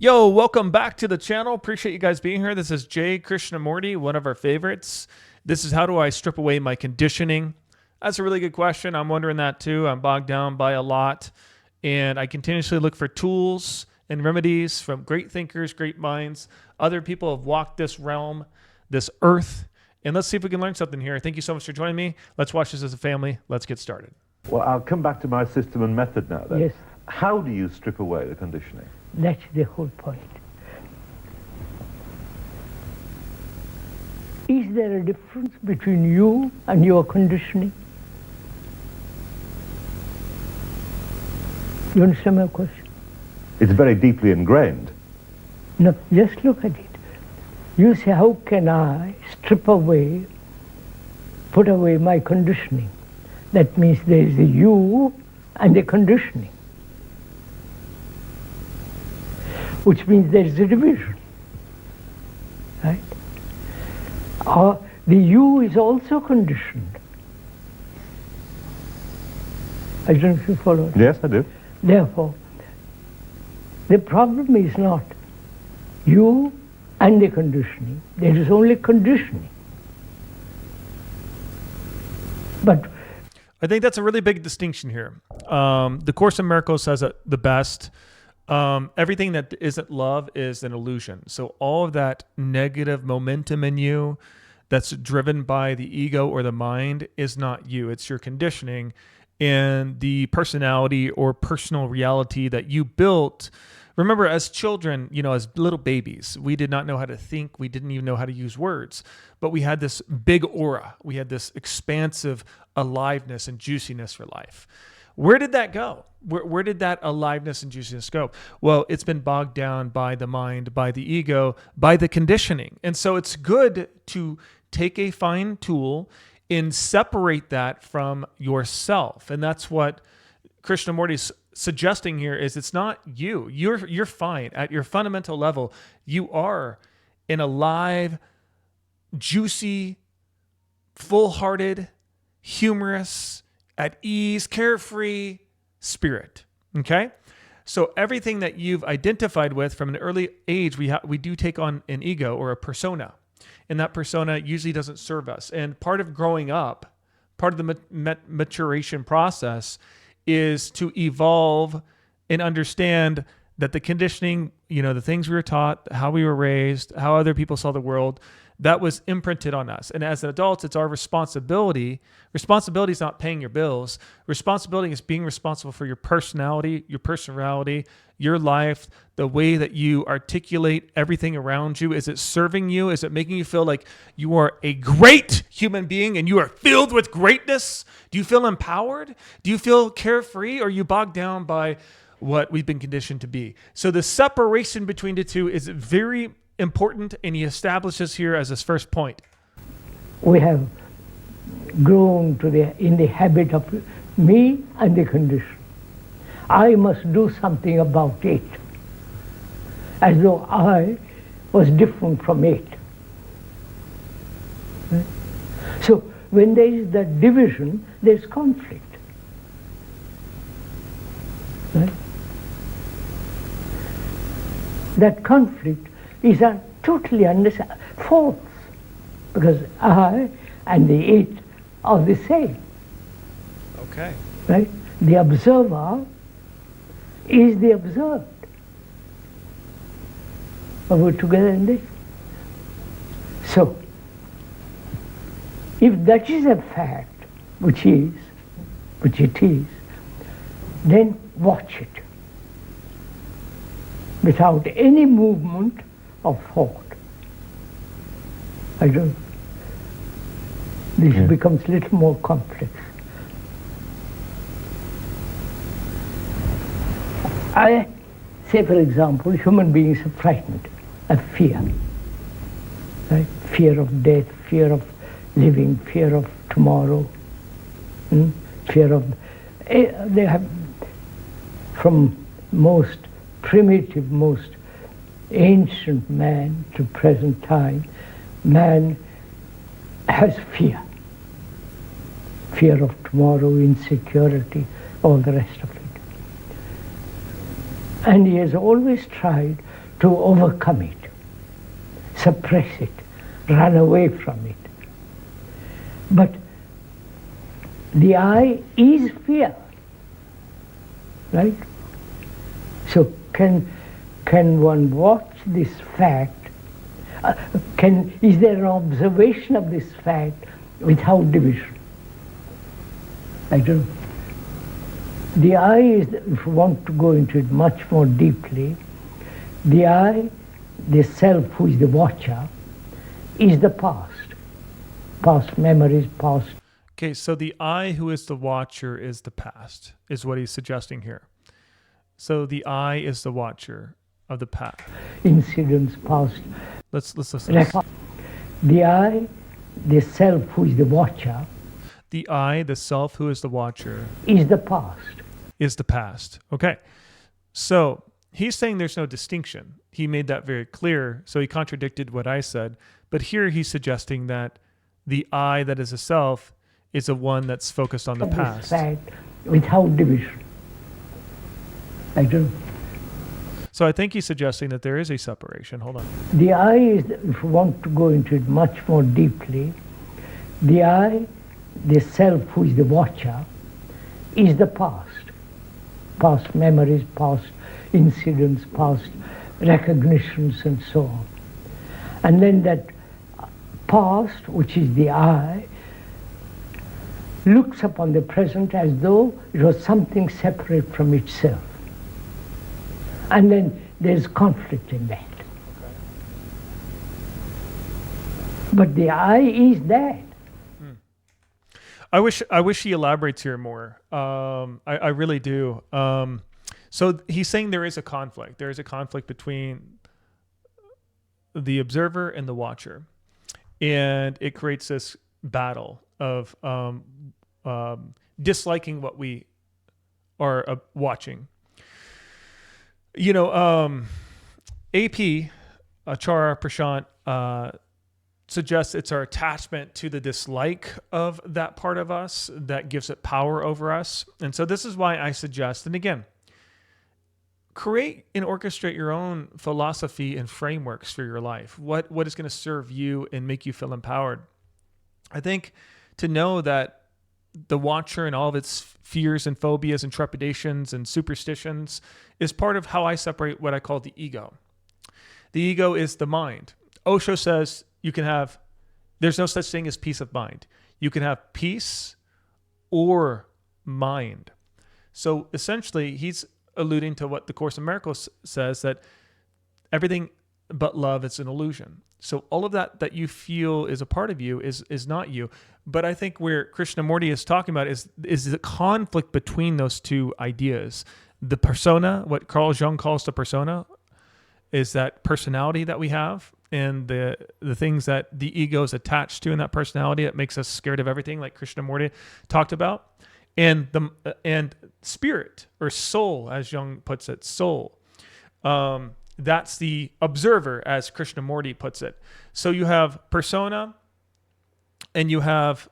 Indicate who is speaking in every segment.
Speaker 1: Yo, welcome back to the channel. Appreciate you guys being here. This is Jiddu Krishnamurti, one of our favorites. This is how do I strip away my conditioning? That's a really good question. I'm wondering that too. I'm bogged down by a lot, and I continuously look for tools and remedies from great thinkers, great minds. Other people have walked this realm, this earth, and let's see if we can learn something here. Thank you so much for joining me. Let's watch this as a family. Let's get started.
Speaker 2: Well, I'll come back to my system and method now then.
Speaker 3: Yes.
Speaker 2: How do you strip away the conditioning?
Speaker 3: That's the whole point. Is there a difference between you and your conditioning? You understand my question?
Speaker 2: It's very deeply ingrained.
Speaker 3: No, just look at it. You say, how can I strip away, put away my conditioning? That means there is a you and a conditioning, which means there is a division, right? The you is also conditioned. I don't know if you follow.
Speaker 2: Yes, I do.
Speaker 3: Therefore, the problem is not you and the conditioning. There is only conditioning. But
Speaker 1: I think that's a really big distinction here. The Course in Miracles says it the best. Everything that isn't love is an illusion. So all of that negative momentum in you that's driven by the ego or the mind is not you. It's your conditioning and the personality or personal reality that you built. Remember, as children, as little babies, we did not know how to think. We didn't even know how to use words, but we had this big aura. We had this expansive aliveness and juiciness for life. Where did that go? Where did that aliveness and juiciness go? Well, it's been bogged down by the mind, by the ego, by the conditioning. And so it's good to take a fine tool and separate that from yourself. And that's what Krishnamurti's suggesting here is it's not you. You're fine. At your fundamental level, you are an alive, juicy, full-hearted, humorous, at ease, carefree spirit. Okay? So everything that you've identified with from an early age, we do take on an ego or a persona. And that persona usually doesn't serve us. And part of growing up, part of the maturation process is to evolve and understand that the conditioning, the things we were taught, how we were raised, how other people saw the world, that was imprinted on us. And as adults, it's our responsibility. Responsibility is not paying your bills. Responsibility is being responsible for your personality, your personality, your life, the way that you articulate everything around you. Is it serving you? Is it making you feel like you are a great human being and you are filled with greatness? Do you feel empowered? Do you feel carefree? Or are you bogged down by what we've been conditioned to be? So the separation between the two is very important, and he establishes here as his first point.
Speaker 3: we have grown in the habit of me and the condition. I must do something about it, as though I was different from it. Right? So when there is that division, there's conflict. Right? That conflict is totally false, because I and the it are the same.
Speaker 1: Okay.
Speaker 3: Right? The observer is the observed. Are we together in this? So, if that is a fact, which it is, then watch it without any movement of thought. This becomes a little more complex. I say, for example, human beings are frightened of fear. Right? Fear of death, fear of living, fear of tomorrow, fear of... They have, from most primitive, most ancient man to present time, man has fear. Fear of tomorrow, insecurity, all the rest of it. And he has always tried to overcome it, suppress it, run away from it. But the I is fear, right? So can one watch this fact? Is there an observation of this fact without division? I don't know. The I is, if you want to go into it much more deeply, the I, the self who is the watcher, is the past. Past memories, past.
Speaker 1: Okay, so the I who is the watcher is the past, is what he's suggesting here. So the I is the watcher of the past.
Speaker 3: Incidents, past.
Speaker 1: Let's listen.
Speaker 3: The I, the self who is the watcher,
Speaker 1: the I, the self who is the watcher,
Speaker 3: is the past.
Speaker 1: Is the past. Okay. So he's saying there's no distinction. He made that very clear. So he contradicted what I said. But here he's suggesting that the I that is a self is the one that's focused on the past.
Speaker 3: Fact without division. I don't know.
Speaker 1: So I think he's suggesting that there is a separation. Hold on.
Speaker 3: The I is, if you want to go into it much more deeply, the I, the self who is the watcher, is the past. Past memories, past incidents, past recognitions, and so on. And then that past, which is the I, looks upon the present as though it was something separate from itself. And then there's conflict in that. But the I is that.
Speaker 1: I wish he elaborates here more. I really do. So he's saying there is a conflict. There is a conflict between the observer and the watcher, and it creates this battle of disliking what we are watching. You know, AP Achara Prashant suggests it's our attachment to the dislike of that part of us that gives it power over us. And so this is why I suggest, and again, create and orchestrate your own philosophy and frameworks for your life. What is going to serve you and make you feel empowered? I think to know that the watcher and all of its fears and phobias and trepidations and superstitions is part of how I separate what I call the ego. The ego is the mind. Osho says there's no such thing as peace of mind. You can have peace or mind. So essentially, he's alluding to what the Course in Miracles says, that everything but love is an illusion. So all of that you feel is a part of you is not you. But I think where Krishnamurti is talking about is the conflict between those two ideas. The persona, what Carl Jung calls the persona, is that personality that we have, and the things that the ego is attached to in that personality that makes us scared of everything, like Krishnamurti talked about, and spirit or soul, as Jung puts it, soul. That's the observer, as Krishnamurti puts it. So you have persona, and you have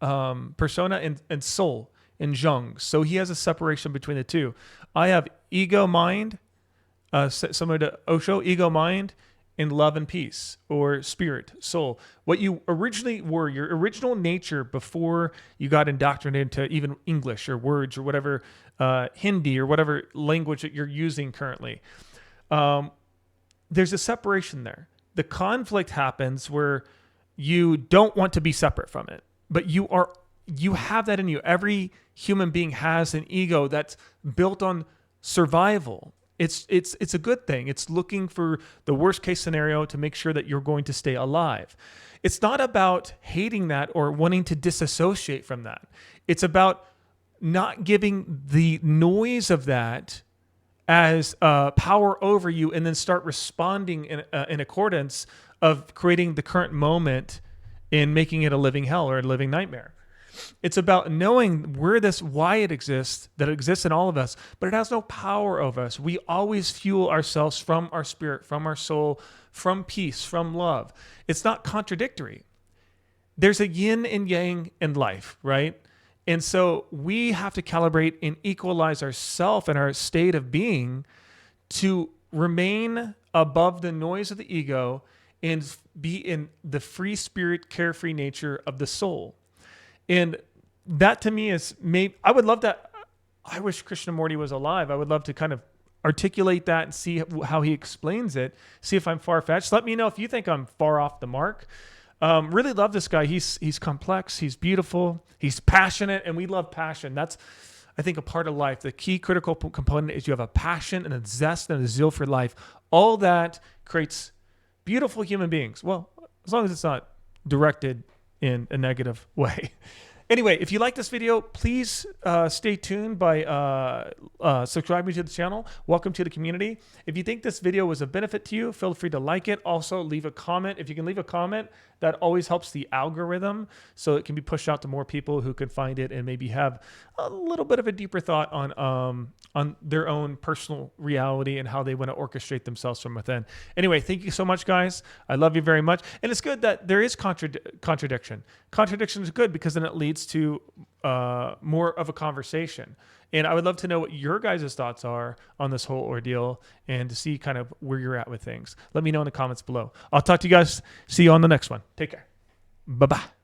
Speaker 1: persona and soul in Jung. So he has a separation between the two. I have ego mind, similar to Osho, ego mind, and love and peace, or spirit, soul. What you originally were, your original nature before you got indoctrinated into even English or words or whatever, Hindi or whatever language that you're using currently. There's a separation there. The conflict happens where you don't want to be separate from it, but you have that in you. Every human being has an ego that's built on survival. It's a good thing. It's looking for the worst case scenario to make sure that you're going to stay alive. It's not about hating that or wanting to disassociate from that. It's about not giving the noise of that as power over you, and then start responding in accordance of creating the current moment and making it a living hell or a living nightmare. It's about knowing why it exists, that it exists in all of us, but it has no power over us. We always fuel ourselves from our spirit, from our soul, from peace, from love. It's not contradictory. There's a yin and yang in life, right? And so we have to calibrate and equalize ourself and our state of being to remain above the noise of the ego and be in the free spirit, carefree nature of the soul. And that to me is maybe, I would love that. I wish Krishnamurti was alive. I would love to kind of articulate that and see how he explains it. See if I'm far-fetched. Let me know if you think I'm far off the mark. Really love this guy. He's complex. He's beautiful. He's passionate, and we love passion. That's, I think, a part of life. The key critical component is you have a passion and a zest and a zeal for life. All that creates beautiful human beings. Well, as long as it's not directed in a negative way. Anyway, if you like this video, please stay tuned by subscribing to the channel. Welcome to the community. If you think this video was of benefit to you, feel free to like it. Also, leave a comment. If you can leave a comment, that always helps the algorithm, so it can be pushed out to more people who can find it and maybe have a little bit of a deeper thought on their own personal reality and how they want to orchestrate themselves from within. Anyway, thank you so much, guys. I love you very much. And it's good that there is contradiction. Contradiction is good because then it leads to more of a conversation. And I would love to know what your guys' thoughts are on this whole ordeal and to see kind of where you're at with things. Let me know in the comments below. I'll talk to you guys. See you on the next one. Take care. Bye-bye.